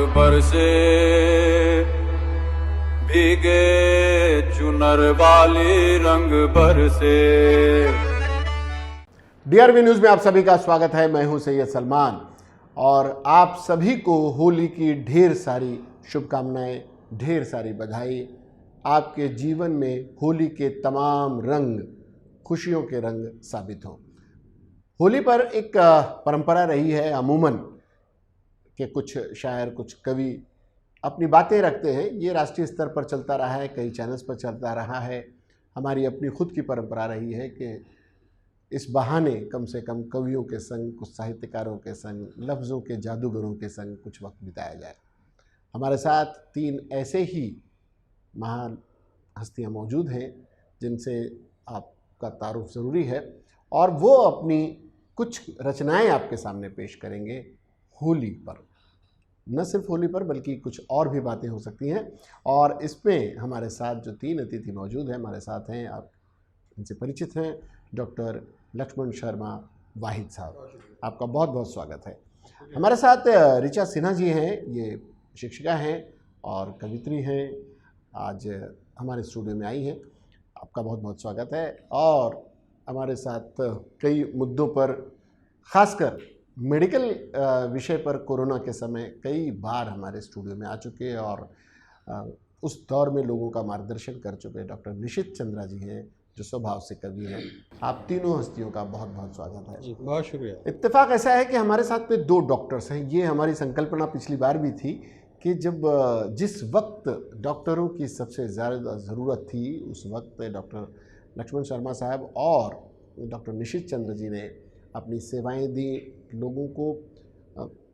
बरसे, भीगे चुनर वाली रंग बरसे। डीआरवी न्यूज़ में आप सभी का स्वागत है। मैं हूं सैयद सलमान और आप सभी को होली की ढेर सारी शुभकामनाएं, ढेर सारी बधाई। आपके जीवन में होली के तमाम रंग खुशियों के रंग साबित हों। होली पर एक परंपरा रही है अमूमन कि कुछ शायर, कुछ कवि अपनी बातें रखते हैं। ये राष्ट्रीय स्तर पर चलता रहा है, कई चैनल्स पर चलता रहा है। हमारी अपनी खुद की परंपरा रही है कि इस बहाने कम से कम कवियों के संग, कुछ साहित्यकारों के संग, लफ्ज़ों के जादूगरों के संग कुछ वक्त बिताया जाए। हमारे साथ तीन ऐसे ही महान हस्तियां मौजूद हैं जिनसे आपका तारुफ ज़रूरी है और वो अपनी कुछ रचनाएं आपके सामने पेश करेंगे होली पर। न सिर्फ होली पर बल्कि कुछ और भी बातें हो सकती हैं। और इसमें हमारे साथ जो तीन अतिथि मौजूद हैं, हमारे साथ हैं, आप इनसे परिचित हैं, डॉक्टर लक्ष्मण शर्मा वाहिद साहब, आपका बहुत बहुत स्वागत है। हमारे साथ ऋचा सिन्हा जी हैं, ये शिक्षिका हैं और कवित्री हैं, आज हमारे स्टूडियो में आई हैं, आपका बहुत बहुत स्वागत है। और हमारे साथ कई मुद्दों पर, ख़ासकर मेडिकल विषय पर कोरोना के समय कई बार हमारे स्टूडियो में आ चुके हैं और उस दौर में लोगों का मार्गदर्शन कर चुके डॉक्टर निशित चंद्रा जी हैं, जो स्वभाव से कवि हैं। आप तीनों हस्तियों का बहुत बहुत स्वागत है। जी, बहुत शुक्रिया। इत्तेफाक ऐसा है कि हमारे साथ में दो डॉक्टर्स हैं। ये हमारी संकल्पना पिछली बार भी थी कि जब जिस वक्त डॉक्टरों की सबसे ज़्यादा ज़रूरत थी, उस वक्त डॉक्टर लक्ष्मण शर्मा साहब और डॉक्टर निशित चंद्र जी ने अपनी सेवाएं दी। लोगों को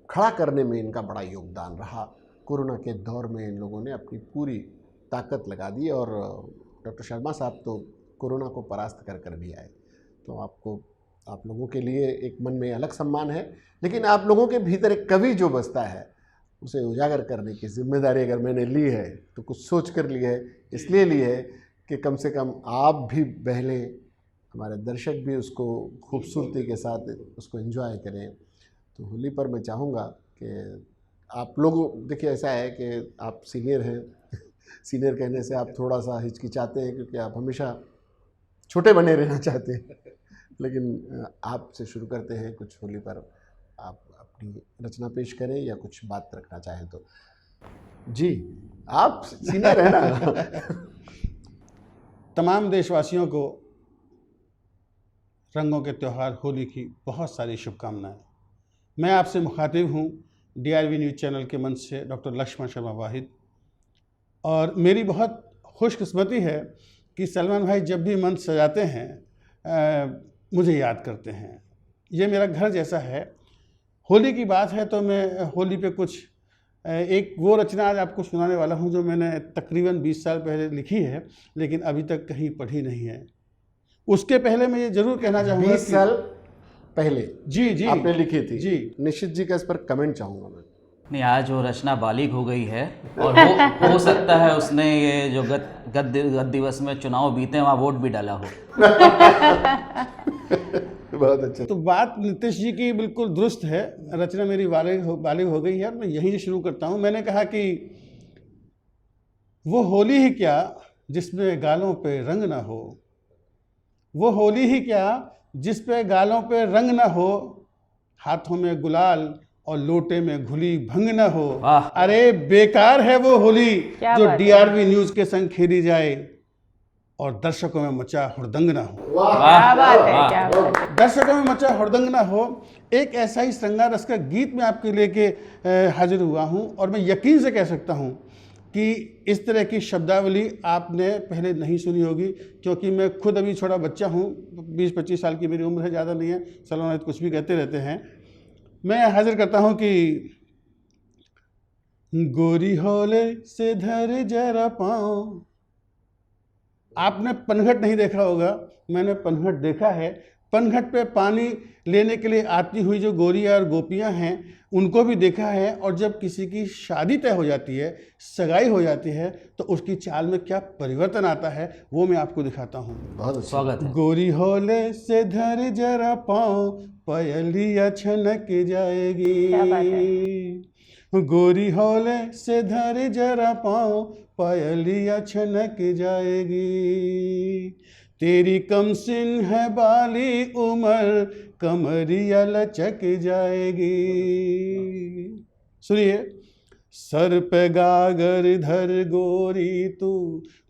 खड़ा करने में इनका बड़ा योगदान रहा। कोरोना के दौर में इन लोगों ने अपनी पूरी ताकत लगा दी और डॉक्टर शर्मा साहब तो कोरोना को परास्त कर भी आए। तो आप लोगों के लिए एक मन में अलग सम्मान है, लेकिन आप लोगों के भीतर एक कवि जो बसता है उसे उजागर करने की जिम्मेदारी अगर मैंने ली है तो कुछ सोच कर ली है। इसलिए ली है कि कम से कम आप भी बहलें, हमारे दर्शक भी उसको खूबसूरती के साथ उसको एंजॉय करें। तो होली पर मैं चाहूँगा कि आप लोग, देखिए ऐसा है कि आप सीनियर हैं सीनियर कहने से आप थोड़ा सा हिचकिचाते हैं क्योंकि आप हमेशा छोटे बने रहना चाहते हैं, लेकिन आपसे शुरू करते हैं। कुछ होली पर आप अपनी रचना पेश करें या कुछ बात रखना चाहें तो। जी, आप सीनियर हैं ना। तमाम देशवासियों को रंगों के त्यौहार होली की बहुत सारी शुभकामनाएं। मैं आपसे मुखातिब हूँ डीआरवी न्यूज़ चैनल के मंच से डॉक्टर लक्ष्मण शर्मा वाहिद। और मेरी बहुत खुशकिस्मती है कि सलमान भाई जब भी मंच सजाते हैं मुझे याद करते हैं। ये मेरा घर जैसा है। होली की बात है तो मैं होली पे कुछ एक वो रचना आज आपको सुनाने वाला हूँ जो मैंने तकरीबन 20 साल पहले लिखी है, लेकिन अभी तक कहीं पढ़ी नहीं है। उसके पहले मैं ये जरूर कहना चाहूँगा 20 साल पहले जी आपने लिखी थी। जी, निश्चित जी का इस पर कमेंट चाहूँगा मैं। नहीं, आज वो रचना बालिग हो गई है और हो सकता है उसने ये जो गत दिवस में चुनाव बीते वहाँ वोट भी डाला हो। बहुत अच्छा। तो बात नीतीश जी की बिल्कुल दुरुस्त है। रचना मेरी बालिग हो गई है और मैं यहीं से शुरू करता हूँ। मैंने कहा कि वो होली ही क्या जिसमें गालों पे रंग ना हो, वो होली ही क्या जिस पे गालों पे रंग ना हो, हाथों में गुलाल और लोटे में घुली भंग न हो। अरे बेकार है वो होली जो डीआरवी न्यूज़ के संग खेली जाए और दर्शकों में मचा हुड़दंग ना हो। क्या बात है, क्या बात है। दर्शकों में मचा हुड़दंग ना हो, एक ऐसा ही श्रृंगार रस का गीत मैं आपके लेके हाजिर हुआ हूँ। और मैं यकीन से कह सकता हूँ कि इस तरह की शब्दावली आपने पहले नहीं सुनी होगी, क्योंकि मैं खुद अभी छोटा बच्चा हूँ, 20-25 साल की मेरी उम्र है, ज़्यादा नहीं है। सलमान कुछ भी कहते रहते हैं। मैं हाजिर करता हूँ कि गोरी होले से धर जरा पाँव। आपने पनघट नहीं देखा होगा, मैंने पनघट देखा है। पनघट पे पानी लेने के लिए आती हुई जो गोरियाँ और गोपियाँ हैं उनको भी देखा है। और जब किसी की शादी तय हो जाती है, सगाई हो जाती है, तो उसकी चाल में क्या परिवर्तन आता है वो मैं आपको दिखाता हूँ। बहुत स्वागत है। गोरी होले से धर जरा पाँव, पयलिया छनक जाएगी। गोरी हौले से धर जरा पाँव, पायलिया छनक जाएगी। तेरी कमसिन है बाली उम्र, कमरिया लचक जाएगी। सुनिए। सर पे गागर धर गोरी तू,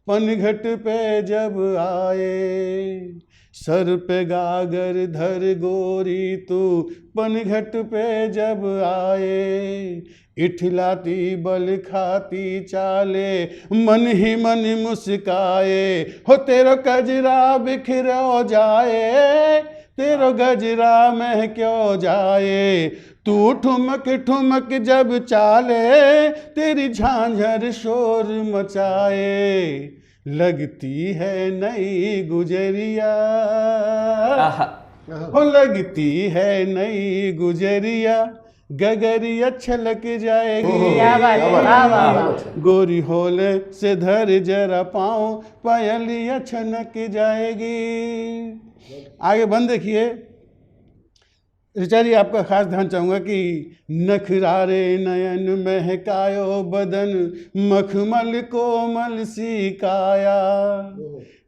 पनघट पे जब आए। सर पे गागर धर गोरी तू, पनघट पे जब आए। इठलाती बल खाती चाले, मन ही मन मुस्काए। हो तेरो गजरा बिखर जाए, तेरो गजरा में क्यों जाए। तू ठुमक ठुमक जब चाले, तेरी झांझर शोर मचाए। लगती है नई गुजरिया, हो लगती है नई गुजरिया, गगरिया छलक जाएगी। क्या बात है, वाह वाह वाह। गोरी होले से धर जरा पाँव, पायलिया छनक जाएगी। आगे बंद देखिए। ऋचा जी, आपका खास ध्यान चाहूँगा कि नखरारे नयन महकायो बदन, मखमल कोमल सी काया।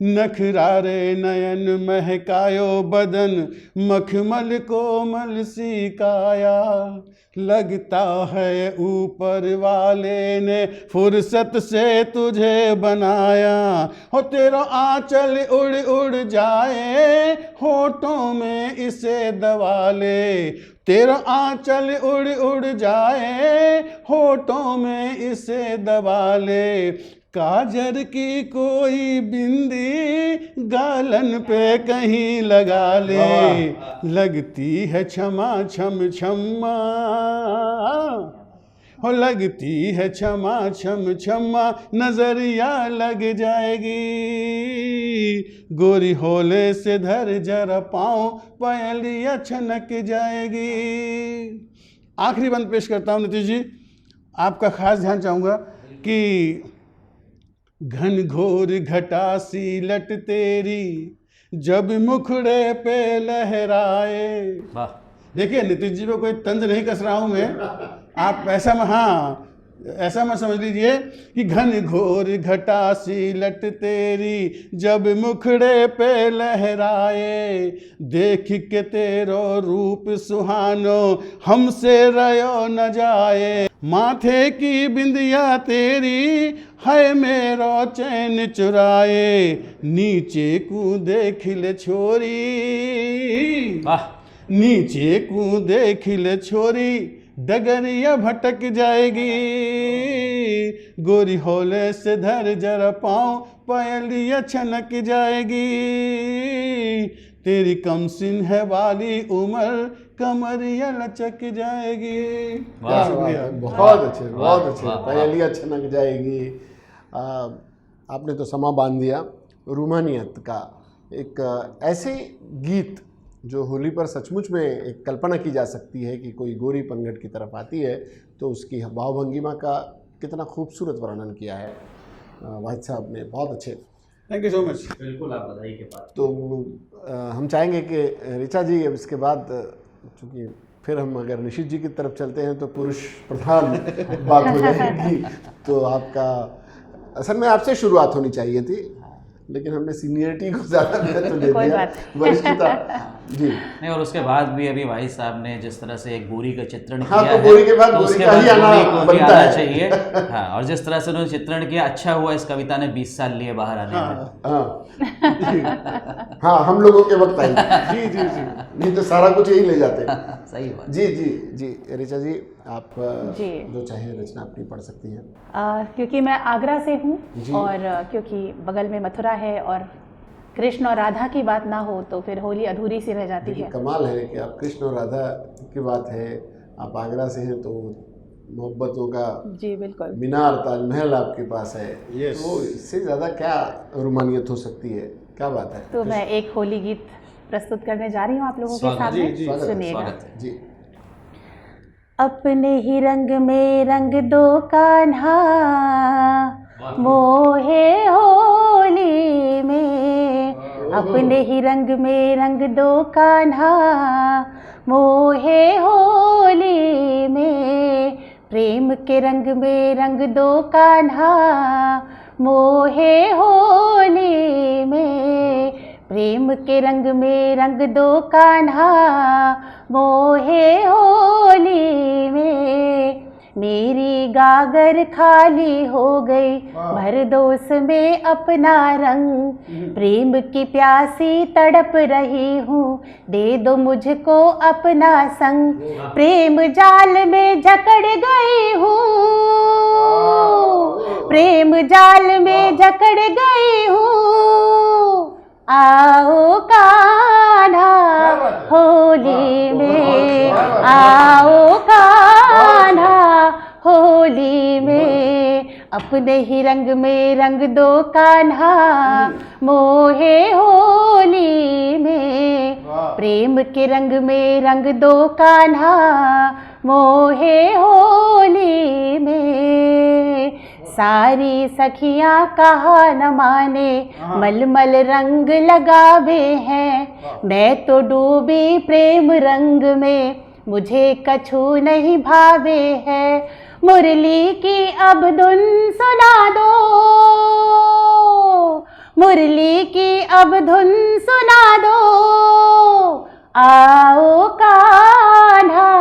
नखरारे नयन महकायो बदन, मखमल कोमल सी काया। लगता है ऊपर वाले ने फुर्सत से तुझे बनाया। हो तेरा आंचल उड़ उड़ जाए, होठों में इसे दबा ले। तेरा आंचल उड़ उड़ जाए, होठों में इसे दबा ले। काजर की कोई बिंदी गालन पे कहीं लगा ले। लगती है क्षमा छम छम्मा, हो लगती है क्षमा छम छम्मा, नजरिया लग जाएगी। गोरी होले से धर जरा पाँव, पायलिया छनक जाएगी। आखिरी बंद पेश करता हूँ नीतीश जी। आपका खास ध्यान चाहूँगा कि घन घोर घटा सी लट तेरी, जब मुखड़े पे लहराए। देखिए नीतीश जी को कोई तंज नहीं कस रहा हूँ मैं, आप ऐसा में, हाँ ऐसा मत समझ लीजिए कि घन घोर घटा सी लट तेरी, जब मुखड़े पे लहराए। देख के तेरो रूप सुहानो, हमसे रयो न जाए। माथे की बिंदिया तेरी, है मेरो चैन चुराए। नीचे को देख ले छोरी, नीचे को देख ले छोरी, डगरिया भटक जाएगी। गोरी होले से धर जरा पाँव, पायलिया छनक जाएगी। तेरी कमसिन है वाली उम्र, कमरिया लचक जाएगी। बहुत अच्छे, बहुत अच्छे। पायलिया छनक जाएगी। आपने तो समा बांध दिया। रूमानियत का एक ऐसे गीत जो होली पर सचमुच में एक कल्पना की जा सकती है कि कोई गोरी पनघट की तरफ आती है, तो उसकी भावभंगिमा का कितना खूबसूरत वर्णन किया है वाहिद साहब ने। बहुत अच्छे, थैंक यू सो मच। बिल्कुल, आप बधाई के पास। तो हम चाहेंगे कि ऋचा जी अब इसके बाद, चूँकि फिर हम अगर निशित जी की तरफ चलते हैं तो पुरुष प्रधान बात हो जाएगी, तो आपका असल में आपसे शुरुआत होनी चाहिए थी, लेकिन हमने सीनियरिटी को ज़्यादा महत्व दे दिया, वरिष्ठता जी। नहीं, और उसके बाद भी अभी भाई साहब ने जिस तरह से एक गोरी का चित्रण हाँ, किया तो गोरी के बाद तो गोरी उसके का बाद ही आना गोरी को भी बनता आना है। चाहिए। हाँ, और जिस तरह से उन्होंने चित्रण किया, अच्छा हुआ इस कविता ने 20 साल लिए बाहर आने में। हाँ, हम लोगों के वक्त आई। जी जी जी, नहीं तो सारा कुछ यही ले जाते। सही बात। जी जी जी। ऋचा जी, आप जी। जो चाहे रचना अपनी पढ़ सकती हैं। क्योंकि मैं आगरा से हूँ और क्योंकि बगल में मथुरा है और कृष्ण और राधा की बात ना हो तो फिर होली अधूरी सी रह जाती है। कमाल है कि आप कृष्ण और राधा की बात है, आप आगरा से हैं, तो मोहब्बतों का जी बिल्कुल मीनार ताजमहल आपके पास है। Yes. तो इससे ज़्यादा क्या रोमानियत हो सकती है, क्या बात है। तो मैं एक होली गीत प्रस्तुत करने जा रही हूँ आप लोगों के सामने, सुनिएगा। जी। अपने ही रंग में रंग दो कान्हा, मोहे होली में। अपने ही रंग में रंग दो कान्हा, मोहे होली में। प्रेम के रंग में रंग दो कान्हा मोहे होली में, प्रेम के रंग में रंग दो कान्हा मोहे होली में। मेरी गागर खाली हो गई, भर दो उसमें अपना रंग, प्रेम की प्यासी तड़प रही हूँ, दे दो मुझको अपना संग, प्रेम जाल में जकड़ गई हूँ, प्रेम जाल में जकड़ गई हूँ, आओ कान्हा होली में, आओ कान्हा होली में, अपने ही रंग में रंग दो कान्हा मोहे होली में, प्रेम के रंग में रंग दो कान्हा मोहे होली में। सारी सखियां कहा न माने, मलमल रंग लगावे हैं, मैं तो डूबी प्रेम रंग में, मुझे कछु नहीं भावे है, मुरली की अब धुन सुना दो, मुरली की अब धुन सुना दो, आओ कान्हा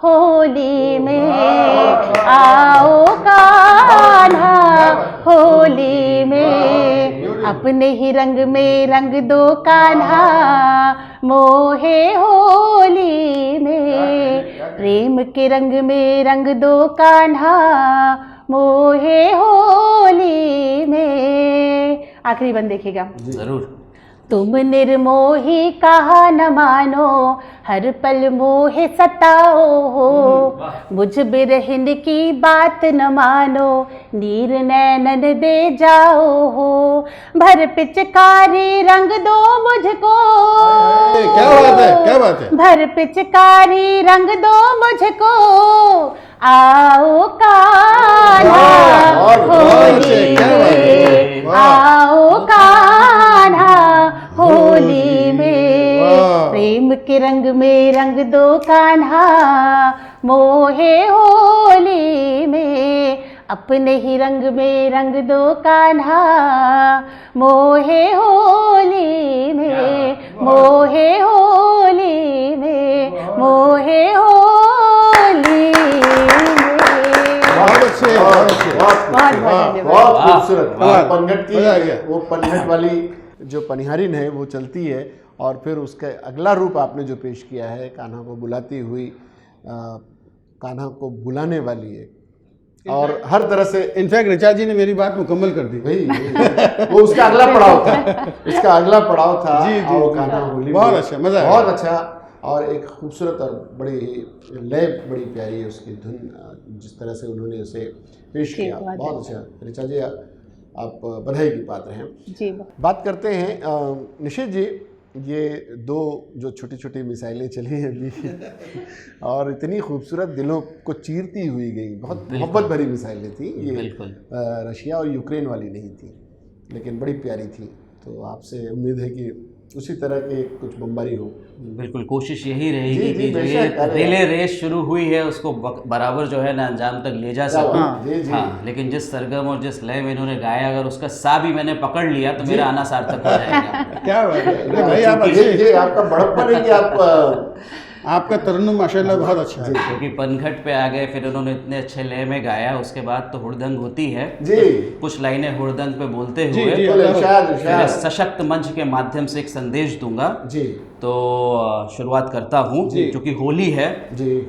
होली में, आओ कान्हा होली में, अपने ही रंग में रंग दो कान्हा मोहे होली में, प्रेम के रंग में रंग दो कान्हा मोहे होली में। आखिरी बंद देखिएगा जरूर। तुम निर्मोही कहा न मानो, हर पल मोहे सताओ हो, मुझ बिरहिन की बात न मानो, नीर नैनन दे जाओ हो, भर पिचकारी रंग दो मुझको, क्या बात है, क्या बात है, भर पिचकारी रंग दो मुझको, आओ कान्हा होली में, आओ कान्हा होली में, प्रेम के रंग में रंग दो कान्हा मोहे होली में, अपने ही रंग में रंग दो कान्हा मोहे होली में, मोहे होली में, मोहे होली में। बहुत अच्छे, बहुत अच्छे, बहुत खूबसूरत। वाह, पनघट की मजा आ गया। वो पनघट वाली जो पनिहारिन है वो चलती है, और फिर उसका अगला रूप आपने जो पेश किया है, कान्हा को बुलाती हुई, कान्हा को बुलाने वाली है, और हर तरह से इनफैक्ट ऋचा जी ने मेरी बात मुकम्मल कर दी। वही वो उसका अगला पड़ाव था, उसका अगला पड़ाव था। जी, जी, आओ जी, कान्हा जी। होली बहुत में। अच्छा, मजा आया। बहुत अच्छा, और एक खूबसूरत और बड़ी लय बड़ी प्यारी है उसकी धुन, जिस तरह से उन्होंने उसे पेश किया, बहुत अच्छा। ऋचा जी आप बधाई की पात्र हैं। जी बात करते हैं निशित जी, ये दो जो छोटी छोटी मिसाइलें चली हैं अभी और इतनी खूबसूरत, दिलों को चीरती हुई गई, बहुत मोहब्बत भरी मिसाइलें थी ये। बिल्कुल। रशिया और यूक्रेन वाली नहीं थी, लेकिन बड़ी प्यारी थी। तो आपसे उम्मीद है कि उसी तरह की कुछ बमबारी हो। बिल्कुल, कोशिश यही जी, रहेगी जी, कि जो ये बेशक, अरे रिले रेस शुरू हुई है उसको बराबर जो है ना अंजाम तक ले जा सकूं। हाँ, जी, जी। हाँ, लेकिन जिस सरगम और जिस लय में इन्होंने गाया, अगर उसका सा भी मैंने पकड़ लिया तो मेरा आना सार्थक हो जाएगा। क्या बात है, अरे भाई आप ये अच्छे, ये आपका बड़प्पन है कि आप आपका तरन्नुम माशाल्लाह बहुत अच्छा है। क्योंकि पनघट पे आ गए, फिर उन्होंने इतने अच्छे लय में गाया, उसके बाद तो हुड़दंग होती है। जी कुछ लाइनें हुड़दंग पे बोलते जी, हुए जी, बोले, इरशाद, फिर इरशाद। सशक्त मंच के माध्यम से एक संदेश दूंगा। जी तो शुरुआत करता हूँ, जी। क्योंकि होली है। जी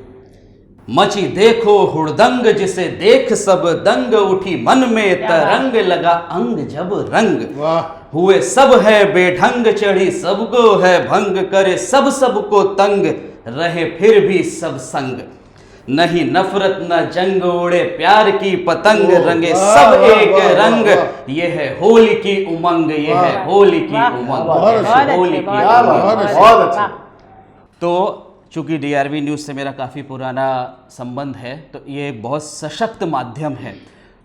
मची देखो हुड़दंग, जिसे देख सब दंग, उठी मन में तरंग, लगा अंग जब रंग, वाह, हुए सब है बेढंग, चढ़ी सबको है भंग, करे सब सबको तंग, रहे फिर भी सब संग, नहीं नफरत न जंग, उड़े प्यार की पतंग, रंगे वाह, सब वाह, एक वाह, रंग, वाह। ये है होली की उमंग, ये है होली की उमंग, बहुत अच्छे, होली की क्या बात, उमंग। बहुत अच्छा। तो चूँकि DRV न्यूज़ से मेरा काफ़ी पुराना संबंध है, तो ये एक बहुत सशक्त माध्यम है।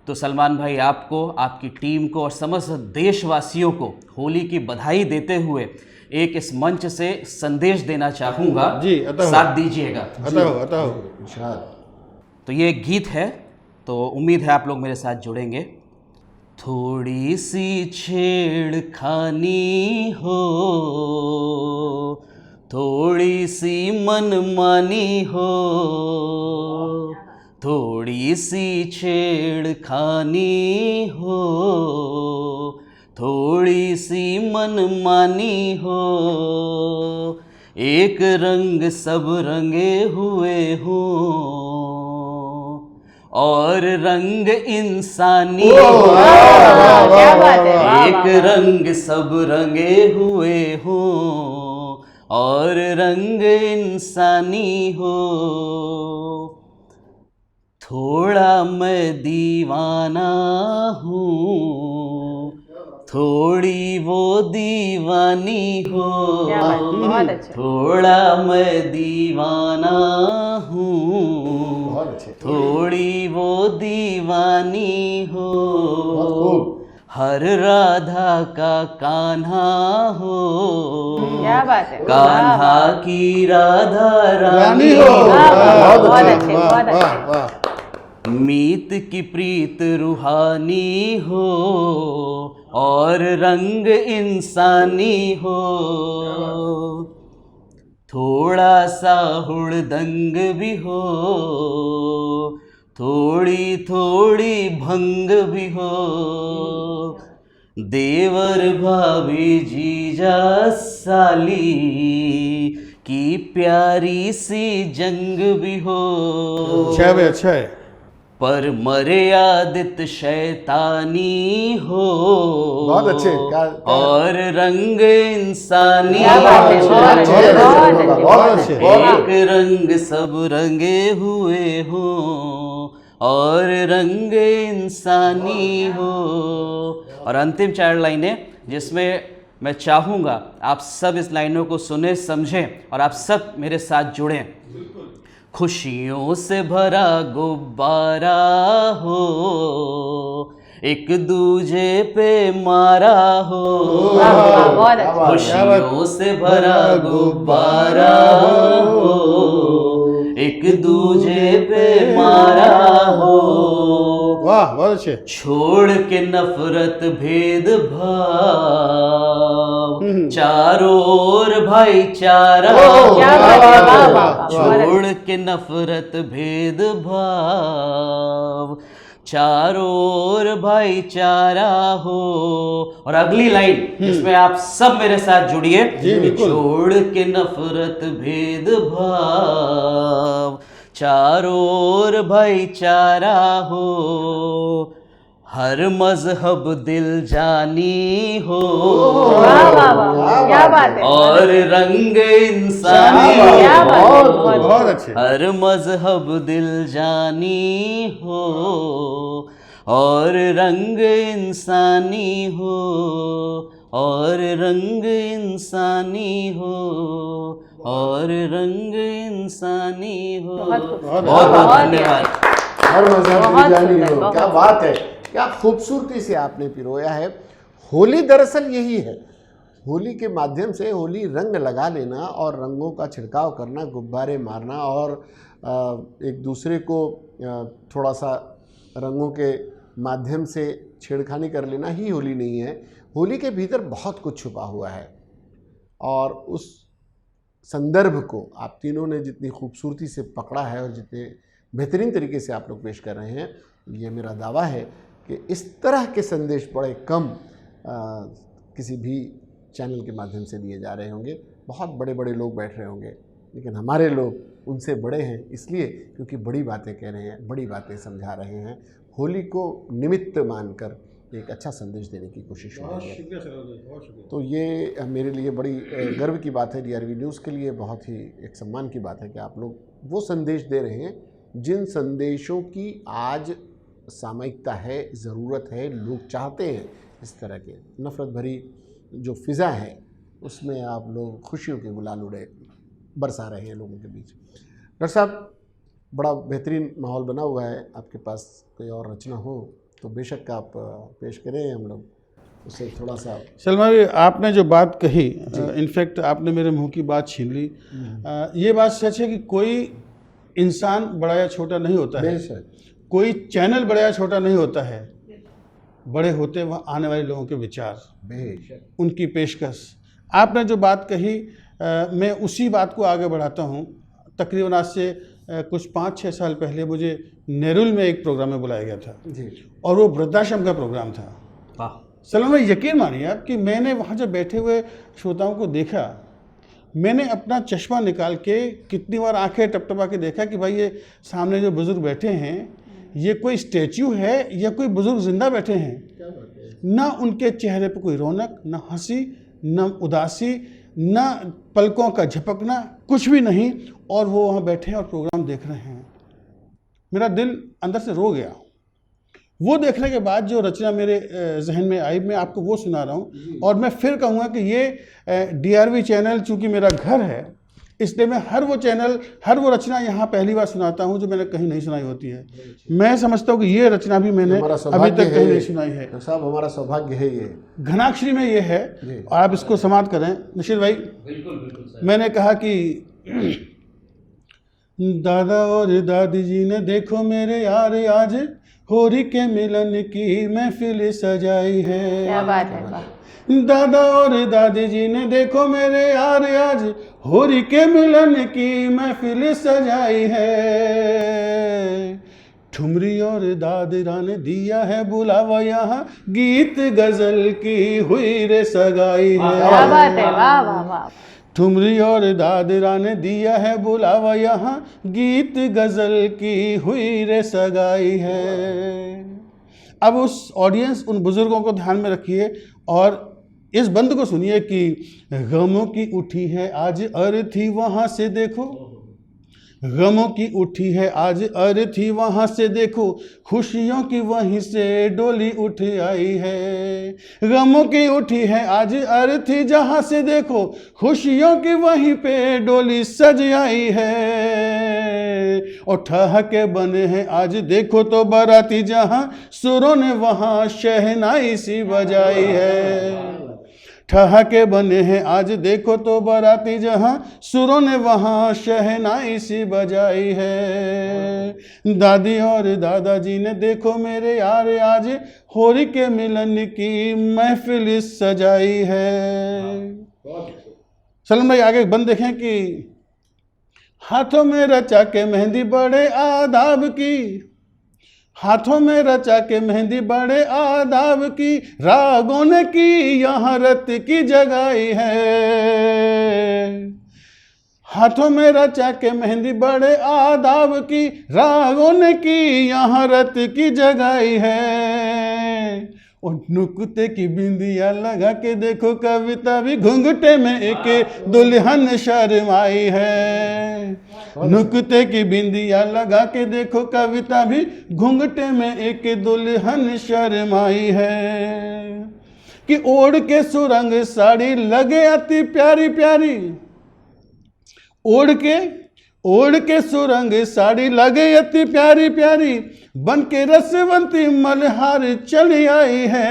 तो सलमान भाई, आपको, आपकी टीम को और समस्त देशवासियों को होली की बधाई देते हुए एक इस मंच से संदेश देना चाहूँगा। जी, अतः हो। साथ दीजिएगा। अतः हो, अतः हो। इरशाद। तो ये एक गीत है, तो उम्मीद है आप लोग मेरे साथ जुड़ेंगे। थोड़ी सी छेड़खानी हो, थोड़ी सी मनमानी हो, थोड़ी सी छेड़खानी हो, थोड़ी सी मनमानी हो, एक रंग सब रंगे हुए हों और रंग इंसानी हो, क्या बात है, वाह, एक वाह, वाह। रंग सब रंगे हुए हों और रंग इंसानी हो। थोड़ा मैं दीवाना हूँ, थोड़ी वो दीवानी हो, क्या बात, बहुत अच्छे। थोड़ा मैं दीवाना हूँ, बहुत अच्छे। थोड़ी वो दीवानी हो, बहुत खूब। हर राधा का कान्हा हो, क्या बात है, कान्हा की राधा रानी हो। हो, बहुत अच्छे, अच्छे, वाह, बहुत वाह, अच्छे। वाह। मीत की प्रीत रूहानी हो और रंग इंसानी हो, थोड़ा सा हुड़दंग भी हो, थोड़ी थोड़ी भंग भी हो, देवर भाभी जीजा साली की प्यारी सी जंग भी हो, अच्छा भाई, अच्छा है। पर मर्यादित शैतानी हो, बहुत अच्छे, और रंग इंसानी क्या बात है, हो, बहुत अच्छे, बहुत अच्छे, बहुत अच्छे। एक रंग सब रंगे हुए हों और रंग इंसानी हो। और अंतिम 4 लाइनें जिसमें मैं चाहूँगा आप सब इस लाइनों को सुने, समझें और आप सब मेरे साथ जुड़ें। खुशियों से भरा गुब्बारा हो, एक दूजे पे मारा हो, वाह, वाह, बहुत अच्छे। खुशियों से भरा गुब्बारा हो, एक दूजे पे मारा हो, वाह, बहुत अच्छे। छोड़ के नफरत भेदभाव, चारों ओर भाईचारा, क्या बात है, वाह, वाह, वाह, बहुत छोड़ अच्छे। के नफरत भेदभाव, चारों ओर भाईचारा हो। और अगली लाइन जिसमें आप सब मेरे साथ जुड़िए, जी, बिल्कुल। छोड़ के नफरत भेदभाव, चारों ओर भाईचारा हो, हर मजहब दिल जानी हो, वाह, वाह, वाह, क्या बात है, और रंग इंसानी क्या बात है, बहुत बहुत बहुत अच्छे। हर मजहब दिल जानी हो, और रंग इंसानी हो, और रंग इंसानी हो, और रंग इंसानी हो। बहुत बहुत बहुत धन्यवाद। हर मजहब की बहुत जानी सुंदर, हो। बहुत क्या बात है, क्या खूबसूरती से आपने पिरोया है। होली दरअसल यही है, होली के माध्यम से होली रंग लगा लेना और रंगों का छिड़काव करना, गुब्बारे मारना और एक दूसरे को थोड़ा सा रंगों के माध्यम से छेड़खानी कर लेना ही होली नहीं है। होली के भीतर बहुत कुछ छुपा हुआ है और उस संदर्भ को आप तीनों ने जितनी खूबसूरती से पकड़ा है और जितने बेहतरीन तरीके से आप लोग पेश कर रहे हैं, ये मेरा दावा है कि इस तरह के संदेश बड़े कम किसी भी चैनल के माध्यम से दिए जा रहे होंगे। बहुत बड़े बड़े लोग बैठ रहे होंगे, लेकिन हमारे लोग उनसे बड़े हैं इसलिए क्योंकि बड़ी बातें कह रहे हैं, बड़ी बातें समझा रहे हैं। होली को निमित्त मानकर एक अच्छा संदेश देने की कोशिश हो रही है। शुक्रिया सर, बहुत शुक्रिया। तो ये मेरे लिए बड़ी गर्व की बात है, DRV न्यूज़ के लिए बहुत ही एक सम्मान की बात है कि आप लोग वो संदेश दे रहे हैं जिन संदेशों की आज सामयिकता है, ज़रूरत है, लोग चाहते हैं। इस तरह के नफ़रत भरी जो फ़िज़ा है उसमें आप लोग खुशियों के गुलाल उड़े बरसा रहे हैं लोगों के बीच। डॉक्टर साहब, बड़ा बेहतरीन माहौल बना हुआ है, आपके पास कोई और रचना हो तो बेशक आप पेश करें, हम लोग उसे थोड़ा सा। सलमान भाई, आपने जो बात कही, इनफैक्ट आपने मेरे मुंह की बात छीन ली। ये बात सच है कि कोई इंसान बड़ा या छोटा नहीं होता है, बेशक, कोई चैनल बड़ा या छोटा नहीं होता है, बड़े होते वहाँ आने वाले लोगों के विचार, बेशक, उनकी पेशकश। आपने जो बात कही मैं उसी बात को आगे बढ़ाता हूँ। तकरीबन आज से कुछ 5-6 साल पहले मुझे नेरुल में एक प्रोग्राम में बुलाया गया था जी, और वो वृद्धाश्रम का प्रोग्राम था। वाह, सलमान भाई यकीन मानिए आप कि मैंने वहाँ जब बैठे हुए श्रोताओं को देखा, मैंने अपना चश्मा निकाल के कितनी बार आंखें टपटपा के देखा कि भाई ये सामने जो बुज़ुर्ग बैठे हैं ये कोई स्टैच्यू है या कोई बुज़ुर्ग जिंदा बैठे हैं। ना उनके चेहरे पर कोई रौनक, ना हंसी, ना उदासी, ना पलकों का झपकना, कुछ भी नहीं, और वो वहाँ बैठे हैं और प्रोग्राम देख रहे हैं। मेरा दिल अंदर से रो गया। वो देखने के बाद जो रचना मेरे जहन में आई, मैं आपको वो सुना रहा हूँ। और मैं फिर कहूँगा कि ये DRV चैनल चूँकि मेरा घर है, इसलिए मैं हर वो चैनल, हर वो रचना यहाँ पहली बार सुनाता हूँ जो मैंने कहीं नहीं सुनाई होती है। मैं समझता हूँ कि ये रचना भी मैंने हमारा अभी सौभाग्य तक है कहीं ये। नहीं सुनाई है। डॉक्टर साहब, हमारा सौभाग्य है ये। घनाक्षरी में ये है, जी। और आप इसको समाप्त करें निशित भाई। मैंने कहा कि दादा और दादी जी ने देखो मेरे यार आज होली के मिलन की महफिल सजाई है। क्या बात है, वाह। दादा और दादी जी ने देखो मेरे यार आज होली के मिलन की महफिल सजाई है। ठुमरी और दादरा ने दिया है बुलावा, यहाँ गीत गजल की हुई रे सगाई क्या है। बात है, वाह वाह वाह। ठुमरी और दादरा ने दिया है बुलावा, यहाँ गीत गजल की हुई रे सगाई है। अब उस ऑडियंस, उन बुजुर्गों को ध्यान में रखिए और इस बंद को सुनिए कि गमों की उठी है आज अर्थी वहाँ से देखो, गमों की उठी है आज अर्थी वहाँ से देखो, खुशियों की वहीं से डोली उठ आई है। गमों की उठी है आज अर्थी जहाँ से देखो, खुशियों की वहीं पे डोली सज आई है। और ठहाके बने हैं आज देखो तो बाराती, जहाँ सुरों ने वहाँ शहनाई सी बजाई है। ठहाके बने हैं आज देखो तो बाराती, जहाँ सुरों ने वहाँ शहनाई सी बजाई है। दादी और दादाजी ने देखो मेरे यार आज होली के मिलन की महफिल सजाई है। सलमान भाई आगे बंद देखें कि हाथों में रचा के मेहंदी बड़े आदाब की, हाथों में रचा के मेहंदी बड़े आदाब की, रागों ने की यहाँ रत की जगाई है। हाथों में रचा के मेहंदी बड़े आदाब की, रागों ने की यहाँ रत की जगाई है। और नुक्ते की बिंदिया लगा के देखो कविता भी घूंघटे में एक दुल्हन शर्माई है। नुक्ते की बिंदिया लगा के देखो कविता भी घूंघटे में एक दुल्हन शर्माई है। कि ओढ़ के सुरंग साड़ी लगे अति प्यारी प्यारी, ओढ़ के सुरंग साड़ी लगे अति प्यारी प्यारी, बन के रसवंती मल्हार चली आई है।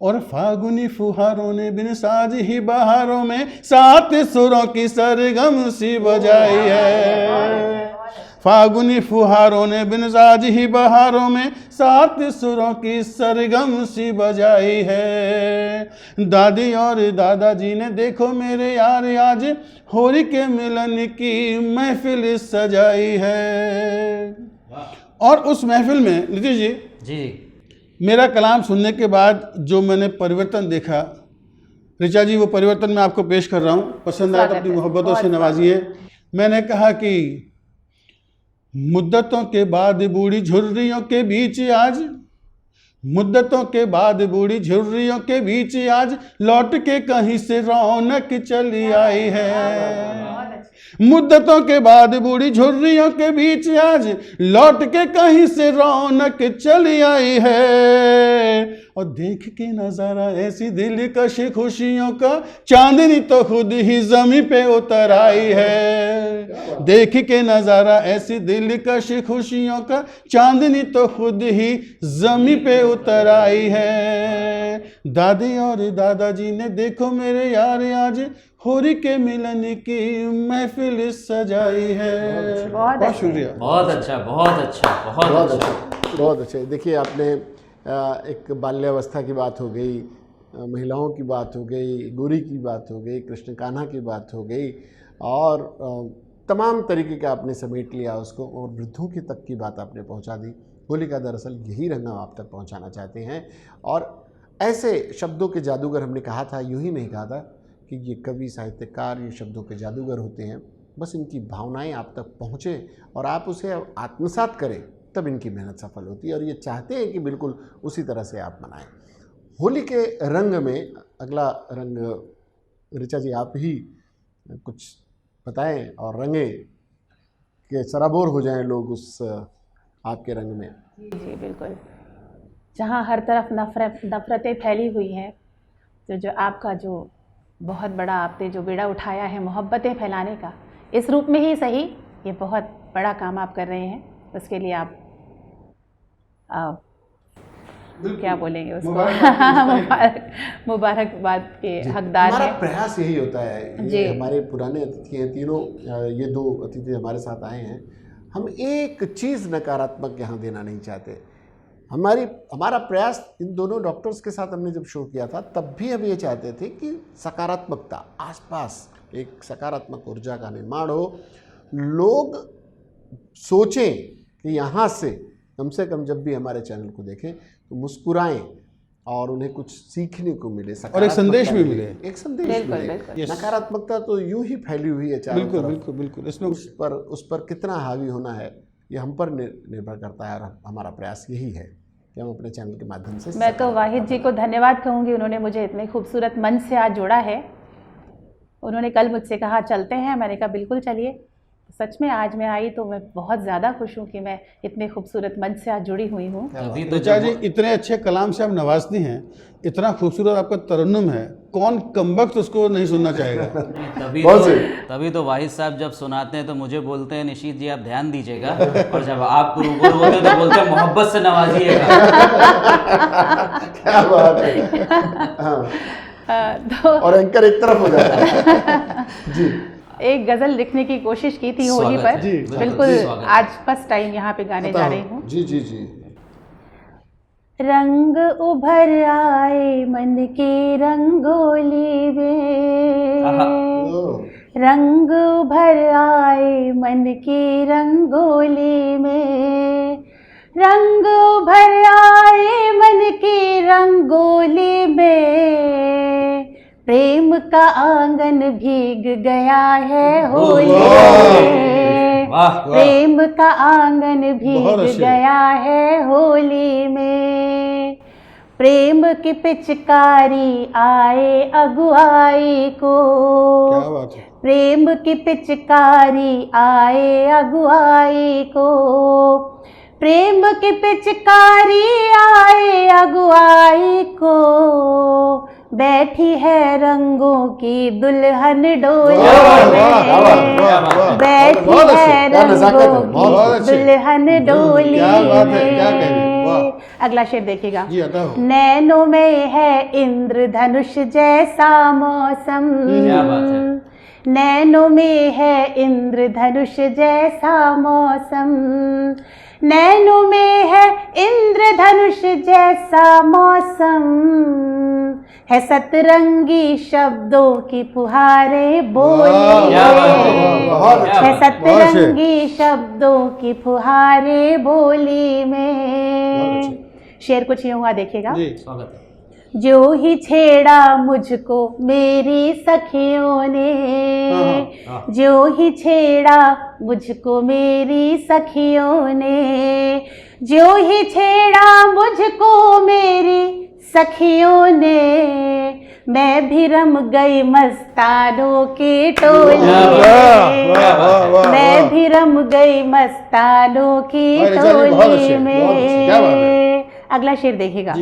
और फागुनी फुहारों ने बिन साज ही बहारों में 7 सुरों की सरगम सी बजाई है। फागुनी फुहारों ने बिन साज ही बहारों में 7 सुरों की सरगम सी बजाई है। दादी और दादाजी ने देखो मेरे यार आज होली के मिलन की महफिल सजाई है। और उस महफिल में नीतीश जी, मेरा कलाम सुनने के बाद जो मैंने परिवर्तन देखा, ऋचा जी वो परिवर्तन मैं आपको पेश कर रहा हूँ, पसंद आया तो अपनी मोहब्बतों से नवाजिए। मैंने कहा कि मुद्दतों के बाद बूढ़ी झुर्रियों के बीच आज, मुद्दतों के बाद बूढ़ी झुर्रियों के बीच आज लौट के कहीं से रौनक चली आई है। मुद्दतों के बाद बूढ़ी झुर्रियों के बीच आज लौट के कहीं से रौनक चली आई है। और देख के नज़ारा ऐसी दिलकश खुशियों का, चांदनी तो खुद ही ज़मीं पे उतर आई है। देख के नज़ारा ऐसी दिलकश खुशियों का, चांदनी तो खुद ही ज़मीं पे उतर आई है। दादी और दादाजी ने देखो मेरे यार आज होली के मिलन की महफिल सजाई है। बहुत शुक्रिया। बहुत अच्छा, बहुत अच्छा, बहुत अच्छा। बहुत अच्छे। देखिए, आपने एक बाल्यावस्था की बात हो गई, महिलाओं की बात हो गई, गोरी की बात हो गई, कृष्ण कान्हा की बात हो गई, और तमाम तरीके का आपने समेट लिया उसको, और वृद्धों की तक की बात आपने पहुंचा दी। होली का दरअसल यही रंग हम आप तक पहुंचाना चाहते हैं। और ऐसे शब्दों के जादूगर हमने कहा था, यूँ ही नहीं कहा था कि ये कवि साहित्यकार ये शब्दों के जादूगर होते हैं। बस इनकी भावनाएं आप तक पहुँचे और आप उसे आत्मसात करें, तब इनकी मेहनत सफल होती है। और ये चाहते हैं कि बिल्कुल उसी तरह से आप मनाएं। होली के रंग में अगला रंग, ऋचा जी आप ही कुछ बताएं और रंगें कि सराबोर हो जाएं लोग उस आपके रंग में। जी बिल्कुल। जहाँ हर तरफ नफ़रतें फैली हुई हैं, तो जो आपका जो बहुत बड़ा आपने जो बीड़ा उठाया है मोहब्बतें फैलाने का, इस रूप में ही सही, ये बहुत बड़ा काम आप कर रहे हैं। उसके लिए आप क्या बोलेंगे उसको, मुबारकबाद के हकदार हमारा हैं। प्रयास यही होता है। ये हमारे पुराने अतिथि हैं, तीनों ये दो अतिथि हमारे साथ आए हैं। हम एक चीज़ नकारात्मक यहाँ देना नहीं चाहते। हमारा प्रयास इन दोनों डॉक्टर्स के साथ हमने जब शो किया था, तब भी हम ये चाहते थे कि सकारात्मकता, आसपास एक सकारात्मक ऊर्जा का निर्माण हो। लोग सोचें कि यहाँ से कम कम जब भी हमारे चैनल को देखें तो मुस्कुराएं और उन्हें कुछ सीखने को मिले, और एक संदेश भी मिले। एक संदेश मिले। नकारात्मकता तो यूं ही फैली हुई है चारों तरफ। बिल्कुल बिल्कुल। इसमें उस पर कितना हावी होना है, ये हम पर निर्भर करता है। और हमारा प्रयास यही है कि हम अपने चैनल के माध्यम से। मैं तो वाहिद जी को धन्यवाद कहूँगी, उन्होंने मुझे इतने खूबसूरत मंच से आज जोड़ा है। उन्होंने कल मुझसे कहा चलते हैं, मैंने कहा बिल्कुल चलिए। सच में आज मैं आई तो मैं बहुत ज़्यादा खुश हूँ कि मैं इतने खूबसूरत मंच से आज जुड़ी हुई हूँ। ऋचा जी, इतने अच्छे कलाम से आप नवाजती हैं, इतना खूबसूरत आपका तरन्नुम है, कौन कमबख्त उसको नहीं सुनना चाहेगा। तभी तो वाहिद साहब जब सुनाते हैं तो मुझे बोलते हैं निशीत जी आप ध्यान दीजिएगा, और जब आप रूबरू होते हैं तो बोलते हैं मोहब्बत से नवाजिएगा। क्या बात है। तो और एंकर एक तरफ हो जाता है। जी, एक गज़ल लिखने की कोशिश की थी होली पर। बिल्कुल आज फर्स्ट टाइम यहाँ पे गाने जा रही हूँ। जी जी जी। रंग उभर आए मन की रंगोली में, रंग उभर आए मन की रंगोली में, रंग उभर आए मन की रंगोली में, प्रेम का आंगन भीग गया है होली में, प्रेम का आंगन भीग गया है होली में, प्रेम की पिचकारी आए अगुआई को, प्रेम की पिचकारी आए अगुआई को, प्रेम की पिचकारी आए अगुआई को, बैठी है रंगों की दुल्हन डोली में, बैठी है रंगों की दुल्हन डोली में। अगला शेर देखिएगा। नैनों में है इंद्रधनुष जैसा मौसम, नैनों में है इंद्रधनुष जैसा मौसम, नैनों में है इंद्रधनुष जैसा मौसम, है सतरंगी शब्दों की फुहारें बोली, है सतरंगी शब्दों की फुहारें बोली में। शेर कुछ यूं हुआ, देखिएगा। जो ही छेड़ा मुझको मेरी सखियों ने, जो ही छेड़ा मुझको मेरी सखियों ने, जो ही छेड़ा मुझको मेरी सखियों ने, मैं भी रम गई मस्तानों की टोली में, मैं भी रम गई मस्तानों की टोली में। अगला शेर देखिएगा।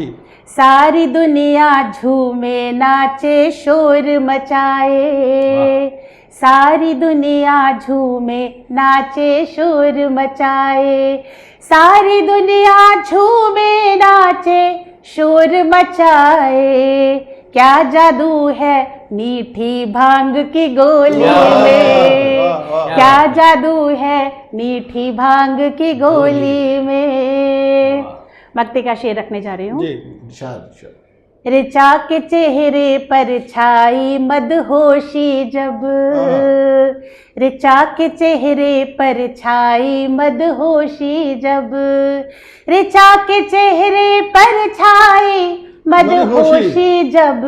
सारी दुनिया झूमे नाचे शोर मचाए, सारी दुनिया झूमे नाचे शोर मचाए, सारी दुनिया झूमे नाचे शोर मचाए। क्या जादू है मीठी भांग की गोली में, क्या जादू है मीठी भांग की गोली में। मक्ते का शेर रखने जा रही हूँ। ऋचा के चेहरे पर छाई मदहोशी जब, ऋचा के चेहरे पर छाई मदहोशी जब, ऋचा के चेहरे पर छाई मदहोशी जब,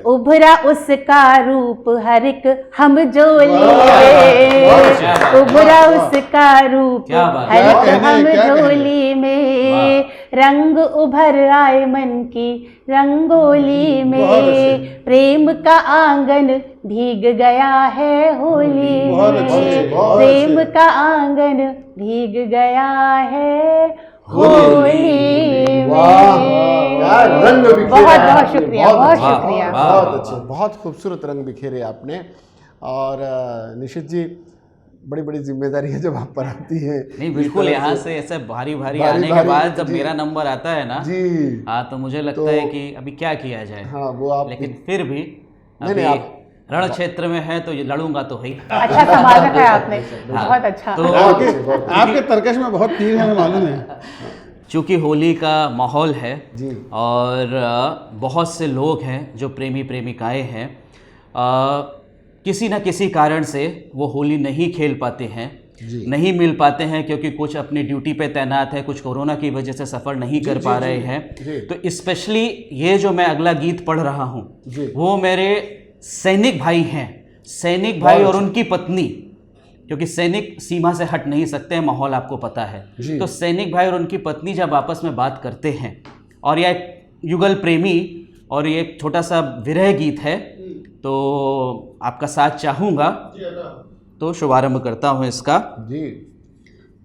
उभरा उसका रूप हर एक हम जोली में, उभरा उसका रूप हर एक हम जोली में। रंग उभर आए मन की रंगोली में, प्रेम का आंगन भीग गया है होली में, प्रेम का आंगन भीग गया है होली में। रंग बिखेरे, बहुत बहुत शुक्रिया, बहुत शुक्रिया। बहुत अच्छे, बहुत खूबसूरत रंग बिखेरे आपने। और निशित जी, बड़ी बड़ी जिम्मेदारियां जब आप पर आती हैं, नहीं बिल्कुल, यहाँ से ऐसे भारी भारी आने के बाद जब मेरा नंबर आता है ना जी, हाँ, तो मुझे लगता है कि अभी क्या किया जाए। हाँ वो आप, लेकिन फिर भी नहीं, अभी आप रण क्षेत्र में है तो ये लड़ूंगा तो है ही। अच्छा संभाल रखा है आपने, बहुत अच्छा। तो आपके तर्कश में बहुत तीर है, मालूम है। चूँकि होली का माहौल है जी, और बहुत से लोग हैं जो प्रेमी प्रेमिकाएं हैं, किसी न किसी कारण से वो होली नहीं खेल पाते हैं, नहीं मिल पाते हैं, क्योंकि कुछ अपनी ड्यूटी पे तैनात है, कुछ कोरोना की वजह से सफ़र नहीं कर पा रहे हैं। तो स्पेशली ये जो मैं अगला गीत पढ़ रहा हूँ वो मेरे सैनिक भाई हैं, सैनिक भाई और उनकी पत्नी, क्योंकि सैनिक सीमा से हट नहीं सकते हैं, माहौल आपको पता है। तो सैनिक भाई और उनकी पत्नी जब आपस में बात करते हैं, और यह एक युगल प्रेमी और ये एक छोटा सा विरह गीत है, तो आपका साथ चाहूँगा, तो शुभारंभ करता हूँ इसका जी।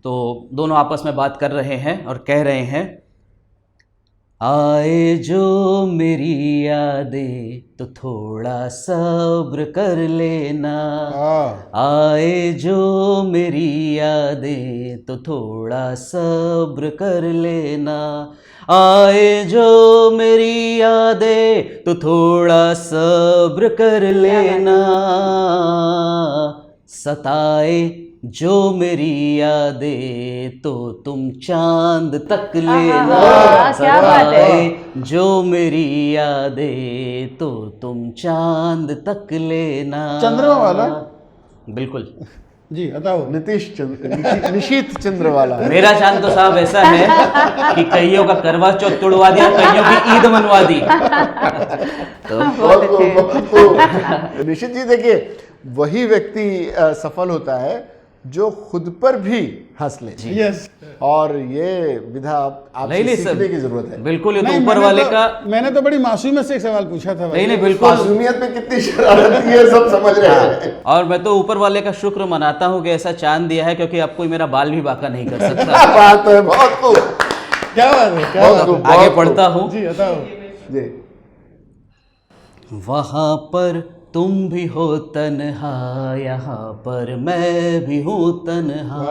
तो दोनों आपस में बात कर रहे हैं और कह रहे हैं, आए जो मेरी यादें तो थोड़ा सब्र कर लेना, आए जो मेरी यादें तो थोड़ा सब्र कर लेना, आए जो मेरी यादें तो थोड़ा सब्र कर लेना, सताए जो मेरी यादें तो तुम चांद तक लेना, सताए जो मेरी यादें तो तुम चांद तक लेना। चंद्रमा वाला? बिल्कुल जी, बताओ। निशीत चंद्र वाला। मेरा चांद तो साहब ऐसा है कि कईयों का करवा चौथ तुड़वा दिया, कईयों की ईद मनवा दी। तो निशित जी देखिए, वही व्यक्ति सफल होता है जो खुद पर भी हंस ले। यस, और ये विधा आपसे सीखने की जरूरत है। बिल्कुल, ये तो ऊपर वाले का। मैंने तो बड़ी मासूमियत से एक सवाल पूछा था। नहीं बिल्कुल, मासूमियत में कितनी शरारत है सब समझ रहे हैं। और मैं तो ऊपर वाले का शुक्र मनाता हूँ कि ऐसा चांद दिया है, क्योंकि अब कोई मेरा बाल भी बांका नहीं कर सकता। क्या बात है, बहुत खूब। क्या बात है, क्या बात है। आगे पढ़ता हूँ जी, बताओ जी। वहाँ पर तुम भी हो तन्हा, यहाँ पर मैं भी हूँ तन्हा,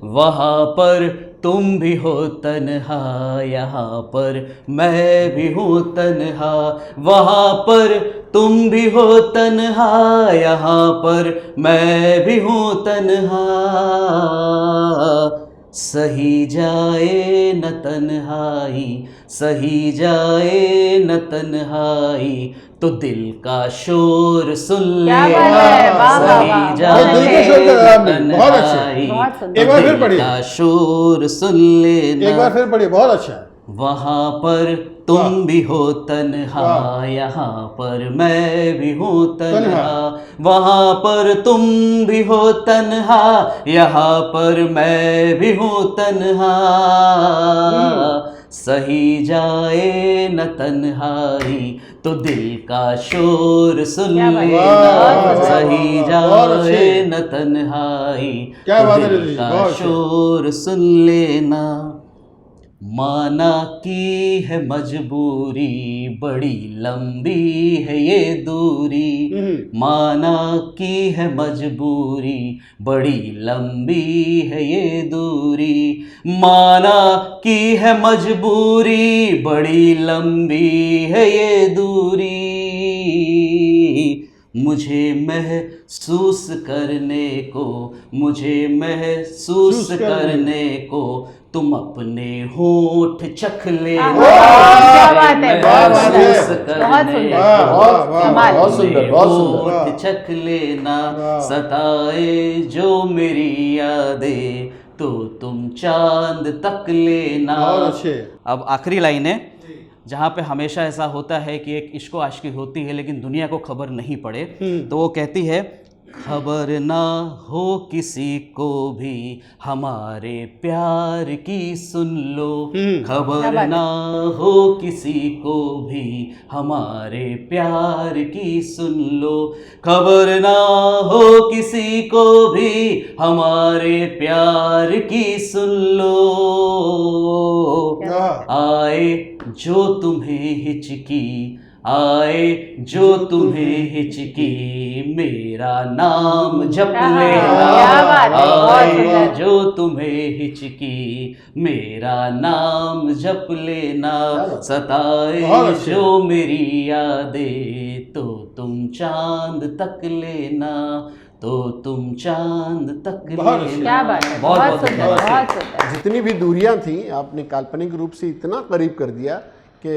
वहाँ पर तुम भी हो तन्हा, यहाँ पर मैं भी हूँ तन्हा, वहाँ पर तुम भी हो तन्हा, यहाँ पर मैं भी हूँ तन्हा, सही जाए न तन्हाई, सही जाए न तन्हाई, तो दिल का शोर सुन लेना, सही जाए बहुत अच्छे। एक बार फिर पढ़िए, का शोर सुन लेना। एक बार फिर पढ़िए, बहुत अच्छा। वहाँ पर तुम भी हो तन्हा, यहाँ पर मैं भी हूँ तन्हा, वहाँ पर तुम भी हो तन्हा, यहाँ पर मैं भी हूँ तन्हा, सही जाए न तन्हाई, तो दिल का शोर सुन लेना, सही जाए न तन्हाई, तो दिल का शोर सुन लेना। माना की है मजबूरी, बड़ी लंबी है ये दूरी। माना की है मजबूरी, बड़ी लंबी है ये दूरी। माना की है मजबूरी, बड़ी लंबी है ये दूरी। मुझे महसूस करने को, मुझे महसूस करने को तुम अपने होठ चख लेना। क्या बात है, बहुत महसूस सुंदर, करने बहुत सुंदर, को कमाल। बहुत सुंदर, बहुत सुंदर। होठ चख लेना। सताए जो मेरी यादें तो तुम चांद तक लेना। बहुत अच्छे। अब आखिरी लाइन है, जहाँ पे हमेशा ऐसा होता है कि एक इश्क आशिकी होती है लेकिन दुनिया को खबर नहीं पड़े, तो वो कहती है, खबर ना हो किसी को भी हमारे प्यार की सुन लो। खबर ना हो किसी को भी हमारे प्यार की सुन लो। खबर ना हो किसी को भी हमारे प्यार की सुन लो। आए जो तुम्हें हिचकी, आए जो तुम्हें हिचकी, मेरा नाम जप लेना। क्या बात है, बहुत आए सुंदर। जो तुम्हें हिचकी, मेरा नाम जप लेना। सताए बहुत अच्छे। जो मेरी यादें तो तुम चांद तक लेना, तो तुम चांद तक बहुत अच्छे। लेना। क्या बात है, बहुत बहुत बहुत सुंदर, धन्यवाद। बहुत सुंदर। जितनी भी दूरियां थी आपने काल्पनिक रूप से इतना करीब कर दिया कि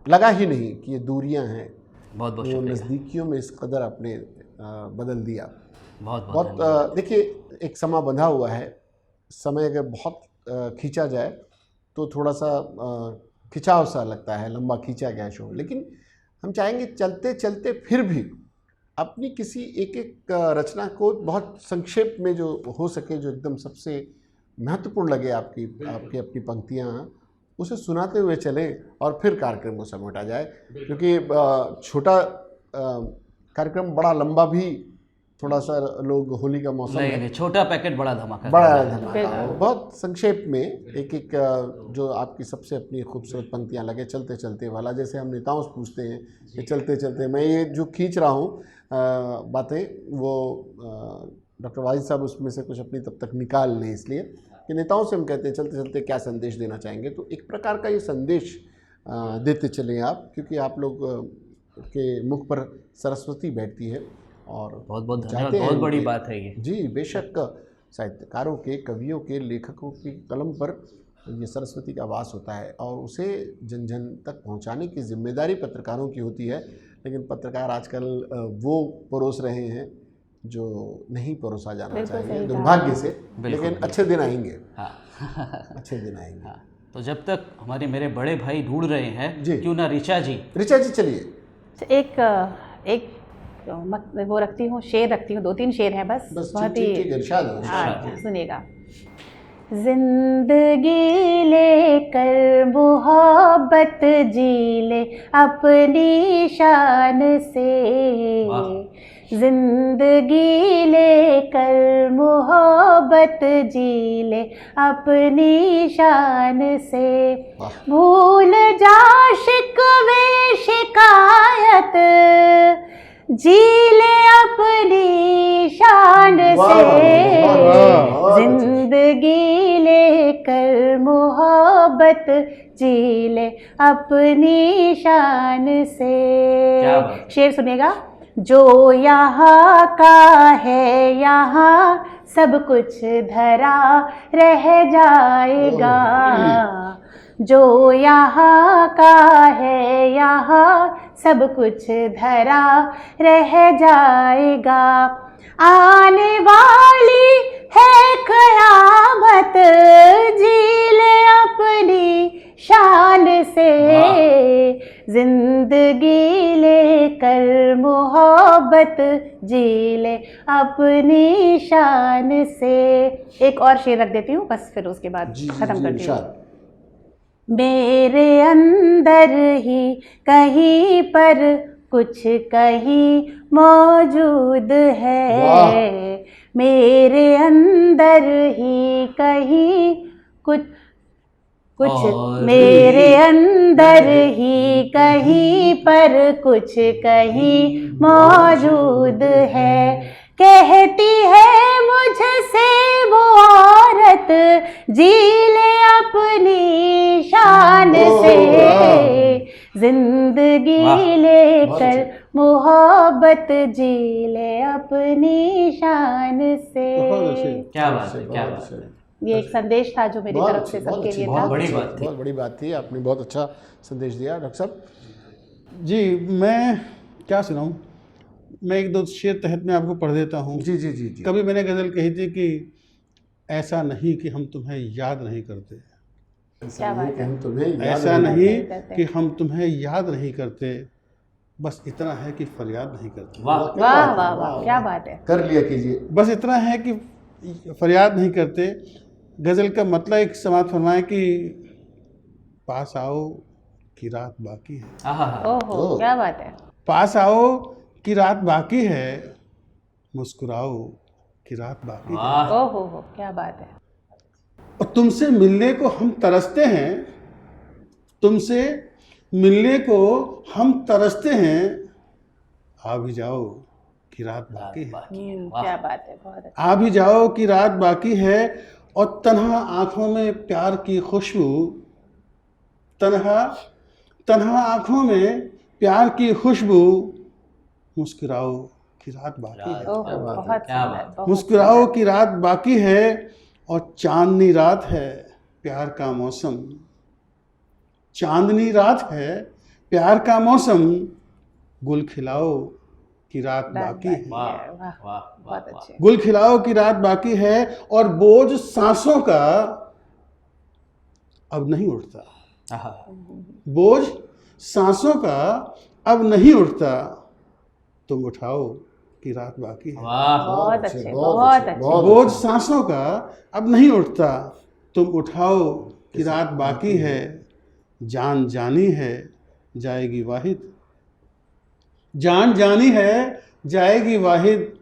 लगा ही नहीं कि ये दूरियां हैं। बहुत बहुत वो शुक्रिया। नज़दीकियों में इस कदर आपने बदल दिया। बहुत बहुत बहुत देखिए, एक समा बंधा हुआ है। समय अगर बहुत खींचा जाए तो थोड़ा सा खिंचाव सा लगता है, लंबा खींचा गया शो। लेकिन हम चाहेंगे चलते चलते फिर भी अपनी किसी एक एक रचना को बहुत संक्षेप में जो हो सके, जो एकदम सबसे महत्वपूर्ण लगे आपकी आपकी अपनी पंक्तियाँ, उसे सुनाते हुए चलें और फिर कार्यक्रम को समेटा जाए। क्योंकि छोटा कार्यक्रम बड़ा लंबा भी थोड़ा सा, लोग होली का मौसम नहीं है, नहीं, छोटा पैकेट बड़ा धमाका। बड़ा धमाका हो। बहुत संक्षेप में एक एक जो आपकी सबसे अपनी खूबसूरत पंक्तियाँ लगे, चलते चलते वाला, जैसे हम नेताओं से पूछते हैं कि चलते चलते, मैं ये जो खींच रहा हूँ बातें, वो डॉक्टर वाजिद साहब उसमें से कुछ अपनी तब तक निकाल लें, इसलिए कि नेताओं से हम कहते हैं चलते चलते क्या संदेश देना चाहेंगे। तो एक प्रकार का ये संदेश देते चलें आप, क्योंकि आप लोग के मुख पर सरस्वती बैठती है और बहुत बहुत धन्यवाद, चाहते हैं बहुत बड़ी कि- बात है ये। जी बेशक, साहित्यकारों के, कवियों के, लेखकों की कलम पर ये सरस्वती का वास होता है और उसे जन जन तक पहुंचाने की जिम्मेदारी पत्रकारों की होती है। लेकिन पत्रकार आजकल वो परोस रहे हैं जो नहीं परोसा जाना बिल्कुल चाहिए, सही कहा। दुर्भाग्य से। बिल्कुल, लेकिन अच्छे दिन आएंगे, हाँ अच्छे दिन आएंगे। हाँ, तो जब तक हमारे मेरे बड़े भाई ढूंढ रहे हैं, जी। क्यों ना ऋचा जी। ऋचा जी चलिए। एक वो रखती हूँ, शेर रखती हूँ, 2-3 शेर हैं बस। बस बहुत ठीक ही ठीक इरशाद हो। हाँ, सुनिएगा। जिंदगी लेकर मोहब्बत जी ले अपनी शान से। जिंदगी लेकर मोहब्बत जी ले अपनी शान से। भूल जा शिकवे शिकायत, जी ले अपनी शान से। जिंदगी लेकर मोहब्बत जी ले अपनी शान से। क्या बात। शेर सुनिएगा। जो यहाँ का है यहाँ सब कुछ धरा रह जाएगा। जो यहाँ का है यहाँ सब कुछ धरा रह जाएगा। आने वाली है कयामत, जी ले अपनी शान से। जिंदगी लेकर मोहब्बत जी ले अपनी शान से। एक और शेर रख देती हूँ बस, फिर उसके बाद खत्म करती हूँ। मेरे अंदर ही कहीं पर कुछ कहीं मौजूद है। मेरे अंदर ही कहीं कुछ कुछ और मेरे अंदर ही कहीं पर कुछ कहीं मौजूद है, कहती है मुझसे वो औरत जी ले अपनी शान से, जिंदगी लेकर मोहब्बत जी ले अपनी शान से। बहुत अच्छे। क्या बात है, क्या बात है। ये एक संदेश था जो मेरी बहुत तरफ अच्छी, से बहुत सबके अच्छी, लिए बहुत था। बड़ी बात थी। बहुत बड़ी बात थी, आपने बहुत अच्छा संदेश दिया। डॉक्टर साहब जी, मैं क्या सुनाऊं, मैं एक दो शेर तहत में आपको पढ़ देता हूँ। जी जी जी जी। कभी मैंने गज़ल कही थी कि ऐसा नहीं कि हम तुम्हें याद नहीं करते, क्या बात कि हम तुम्हें याद ऐसा नहीं नहीं करते। कि हम तुम्हें याद नहीं करते, बस इतना है कि फरियाद नहीं करते। वाह, क्या वाह बात है, वाह वाह, क्या बात है। कर लिया कीजिए। बस इतना है कि फरियाद नहीं करते। गज़ल का मतलब एक समाप्त फरमाए कि पास आओ कि रात बाकी है, आहा, ओहो ओह। क्या बात है। पास आओ कि रात बाकी है, मुस्कुराओ कि रात बाकी है। वाह, ओहो क्या बात है। और तुमसे मिलने को हम तरसते हैं, तुमसे मिलने को हम तरसते हैं, आ भी जाओ कि रात बाकी है। क्या बात है, बहुत अच्छा। आ भी जाओ कि रात बाकी है, और तन्हा आँखों में प्यार की खुशबू, तन्हा आँखों में प्यार की खुशबू, मुस्कुराओ कि रात बाकी है। ओहो क्या बात है, बहुत क्या सुंदर, बात। बहुत मुस्कुराओ सुंदर। कि रात बाकी है, और चांदनी रात है प्यार का मौसम, चांदनी रात है प्यार का मौसम, गुल खिलाओ कि रात बाकी है। वाह, वाह, वाह, बहुत वाह। अच्छे। गुल खिलाओ की रात बाकी है, और बोझ सांसों का अब नहीं उठता, आहा, बोझ सांसों का अब नहीं उठता, तुम उठाओ कि रात बाकी है। वाह, बहुत अच्छे, बहुत बहुत अच्छे, अच्छे। बहुत बोझ सांसों का अब नहीं उठता, तुम उठाओ कि रात बाकी है, जान जानी है जाएगी वाहिद, जान जानी है जाएगी वाहिद,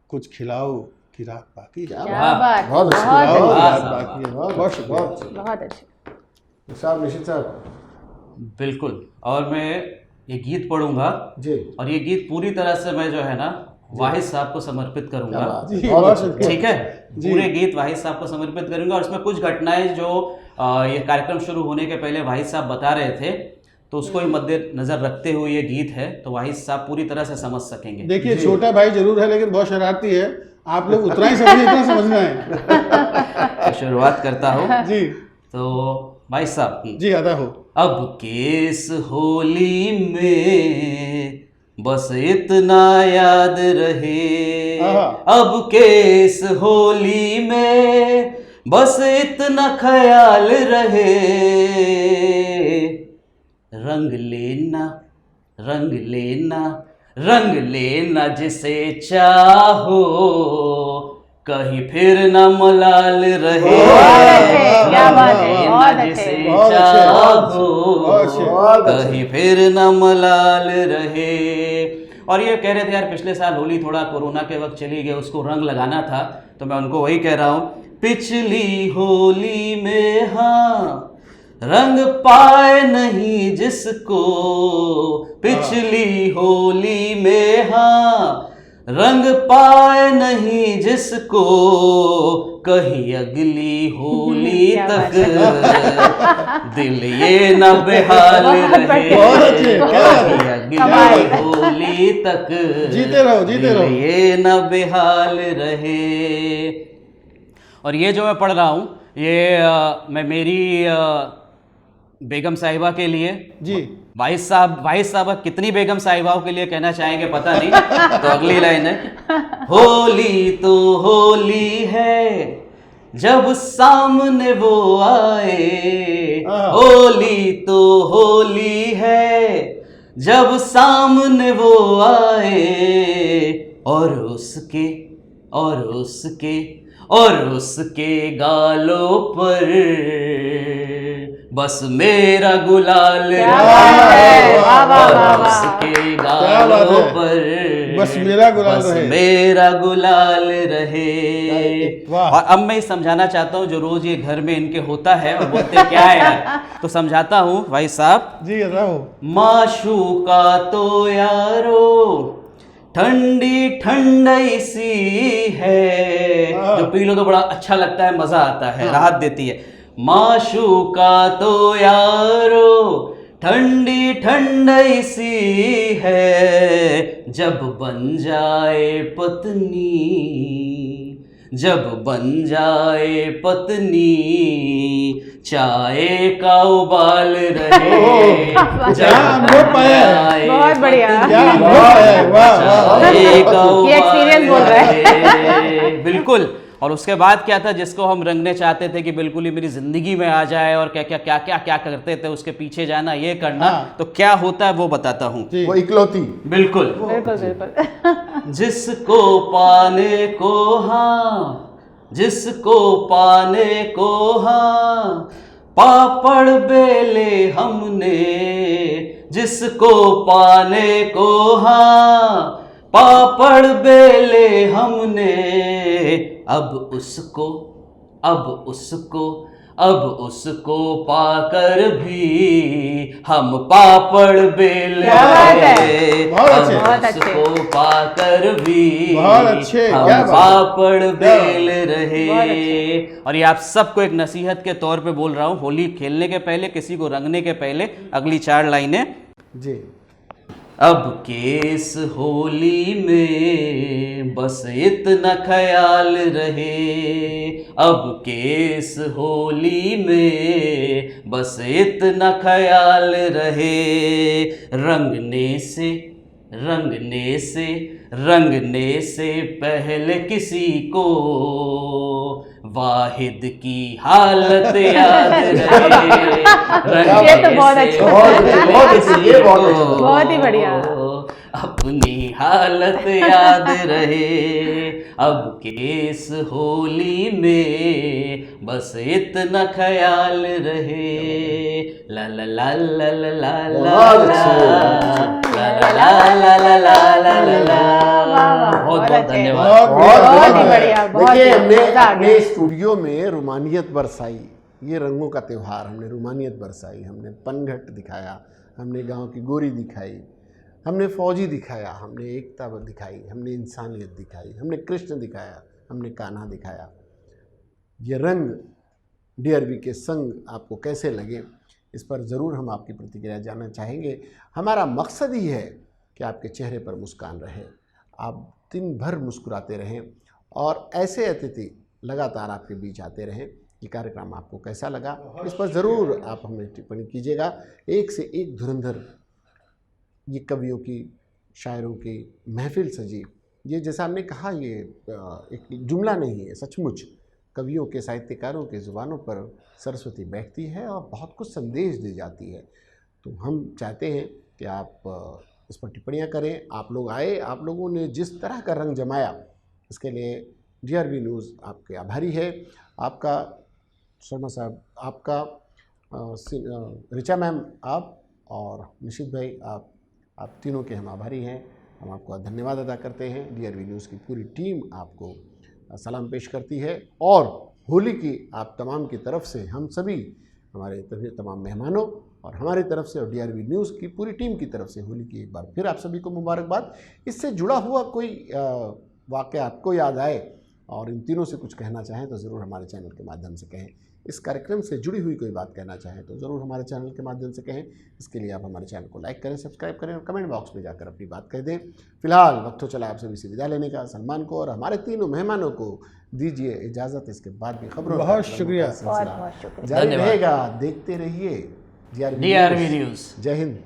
कुछ खिलाओ कि रात बाकी है। क्या क्या वाह, बात, बहुत अच्छे, बहुत खिलाओ कि अच्छे, रात वाह, बाकी है। बहुत बहुत अच्छे, शुक्रिया। बहुत अच्छे। बहुत अच्छे। साहब निश्चित साहब बिल्कुल। और मैं ये गीत पढ़ूंगा, जी, और ये गीत पूरी तरह से मैं जो है ना वाहिद साहब को समर्पित क्या करूंगा। बात है, जी, बहुत बहुत अच्छे, शुक्रिया। ठीक है, जी। पूरे गीत वाहिद साहब को समर्पित करूंगा। और उसमें कुछ घटनाएं जो ये कार्यक्रम शुरू होने के पहले वाहिद साहब बता रहे थे, तो उसको ही मद्देनजर रखते हुए ये गीत है, तो वाहिद साहब पूरी तरह से समझ सकेंगे। देखिए, छोटा भाई जरूर है लेकिन बहुत शरारती है, आप लोग उतना ही समझिए जितना समझना है। तो शुरुआत करता हूँ। जी तो भाई साहब, जी, अदा हो। अब केस होली में बस इतना याद रहे, आहा। अब केस होली में बस इतना ख्याल रहे, रंग लेना रंग लेना रंग लेना जिसे चाहो, कहीं फिर न मलाल रहे, बहुत अच्छे, क्या बात है, रंग बहुत लेना अच्छे। जिसे बहुत अच्छे, चाहो, बहुत अच्छे, बहुत अच्छे। कहीं फिर न मलाल रहे। और ये कह रहे थे यार, पिछले साल होली थोड़ा कोरोना के वक्त चली गई, उसको रंग लगाना था, तो मैं उनको वही कह रहा हूँ, पिछली होली में हाँ रंग पाए नहीं जिसको, पिछली होली में हाँ रंग पाए नहीं जिसको, कहीं अगली होली क्या तक दिल ये न बेहाल बहुत रहे, बढ़िया। बहुत अच्छे, क्या बात है। कहीं अगली कमाल है। होली तक जीते रहो, जीते दिल रहो। ये न बेहाल रहे। और ये जो मैं पढ़ रहा हूँ, ये मैं मेरी बेगम साहिबा के लिए, जी, वाहिद साहब कितनी बेगम साहिबाओं के लिए कहना चाहेंगे पता नहीं। तो अगली लाइन है, होली तो होली है जब सामने वो आए, होली तो होली है जब सामने वो आए, और उसके गालों पर बस मेरा गुलाल क्या बात है, वाह, वाह, वाह, और वाह। उसके क्या बात गालों है। पर बस मेरा गुलाल बस रहे। मेरा गुलाल रहे। वाह। और अब मैं समझाना चाहता हूँ जो रोज ये घर में इनके होता है और बोलते क्या है यार, तो समझाता हूँ भाई साहब। जी रहो। माशूका तो यारो ठंडी ठंडई सी है, जो पी लो तो बड़ा अच्छा लगता है, मजा आता है, राहत देती है। माशूका तो यारो ठंडी ठंडई सी है, जब बन जाए पत्नी, जब बन जाए पत्नी, चाय का उबाल रहे। क्या अनुभव पाया है। बहुत बढ़िया। क्या अनुभव पाया है। वाह वाह। चाय का ये एक्सपीरियंस बोल रहा है। बिल्कुल। और उसके बाद क्या था, जिसको हम रंगने चाहते थे कि बिल्कुल ही मेरी जिंदगी में आ जाए और क्या क्या क्या क्या क्या करते थे, उसके पीछे जाना, ये करना, हाँ। तो क्या होता है वो बताता हूँ। जी। वो इकलौती। बिल्कुल। बिल्कुल बिल्कुल। जिसको पाने को हाँ, जिसको पाने को हाँ, पापड़ बेले हमने, जिसको पाने को हाँ, पापड़ बेले हमने, अब उसको, अब उसको, अब उसको पाकर भी हम पापड़ बेल क्या बात है। रहे। बहुत अच्छे। अब बहुत अच्छे। उसको पाकर भी बहुत अच्छे। हम क्या बात है। पापड़ क्या बेल बहुत रहे। अच्छे। और ये आप सबको एक नसीहत के तौर पे बोल रहा हूँ, होली खेलने के पहले, किसी को रंगने के पहले, अगली 4 लाइनें। जी। अब केस होली में बस इतना ख्याल रहे, अब केस होली में बस इतना ख्याल रहे, रंगने से, रंगने से, रंगने से पहले किसी को वाहिद की हालत याद रहे। ये तो बहुत अच्छा। बहुत अच्छी, ये बहुत अच्छा। बहुत ही बढ़िया। अपनी हालत याद रहे, अब केस होली में बस इतना ख्याल रहे। ला ला ला ला ला ला ला बहुत ला अच्छे। ला ला ला ला ला ला ला ला। वाह, वाह, बहुत बहुत अच्छे। धन्यवाद। बहुत ही बढ़िया, बहुत देखिए, ही हमने मजा आ अपने गया। स्टूडियो में रूमानियत बरसाई, ये रंगों का त्यौहार, हमने रूमानियत बरसाई, हमने पनघट दिखाया, हमने गांव की गोरी दिखाई, हमने फौजी दिखाया, हमने एकता दिखाई, हमने इंसानियत दिखाई, हमने कृष्ण दिखाया, हमने कान्हा दिखाया। ये रंग डीआरवी के संग आपको कैसे लगे, इस पर ज़रूर हम आपकी प्रतिक्रिया जानना चाहेंगे। हमारा मकसद ही है कि आपके चेहरे पर मुस्कान रहे, आप दिन भर मुस्कुराते रहें और ऐसे अतिथि लगातार आपके बीच आते रहें। ये कार्यक्रम आपको कैसा लगा, इस पर ज़रूर आप हमें टिप्पणी कीजिएगा। एक से एक धुरंधर ये कवियों की, शायरों की महफिल सजी। ये जैसा हमने कहा, ये एक जुमला नहीं है, सचमुच कवियों के, साहित्यकारों के ज़ुबानों पर सरस्वती बैठती है और बहुत कुछ संदेश दी जाती है। तो हम चाहते हैं कि आप इस पर टिप्पणियाँ करें। आप लोग आए, आप लोगों ने जिस तरह का रंग जमाया, इसके लिए डीआरवी न्यूज़ आपके आभारी है। आपका शर्मा साहब, आपका ऋचा मैम, आप और निशित भाई, आप तीनों के हम आभारी हैं। हम आपको धन्यवाद अदा करते हैं। डीआरवी न्यूज़ की पूरी टीम आपको सलाम पेश करती है और होली की आप तमाम की तरफ से, हम सभी, हमारे तमाम मेहमानों और हमारी तरफ से और डीआरवी न्यूज़ की पूरी टीम की तरफ से होली की एक बार फिर आप सभी को मुबारकबाद। इससे जुड़ा हुआ कोई वाक़या आपको याद आए और इन तीनों से कुछ कहना चाहें तो ज़रूर हमारे चैनल के माध्यम से कहें। इस कार्यक्रम से जुड़ी हुई कोई बात कहना चाहें तो ज़रूर हमारे चैनल के माध्यम से कहें। इसके लिए आप हमारे चैनल को लाइक करें, सब्सक्राइब करें और कमेंट बॉक्स में जाकर अपनी बात कह दें। फिलहाल वक्त हो चला आप सभी से विदा लेने का। सलमान को और हमारे तीनों मेहमानों को दीजिए इजाज़त। इसके बाद भी खबरों का बहुत शुक्रिया। सिलसिला बहुत शुक्रिया। जारी धन्यवाद। रहेगा। देखते रहिए डीआरवी न्यूज़। जय हिंद।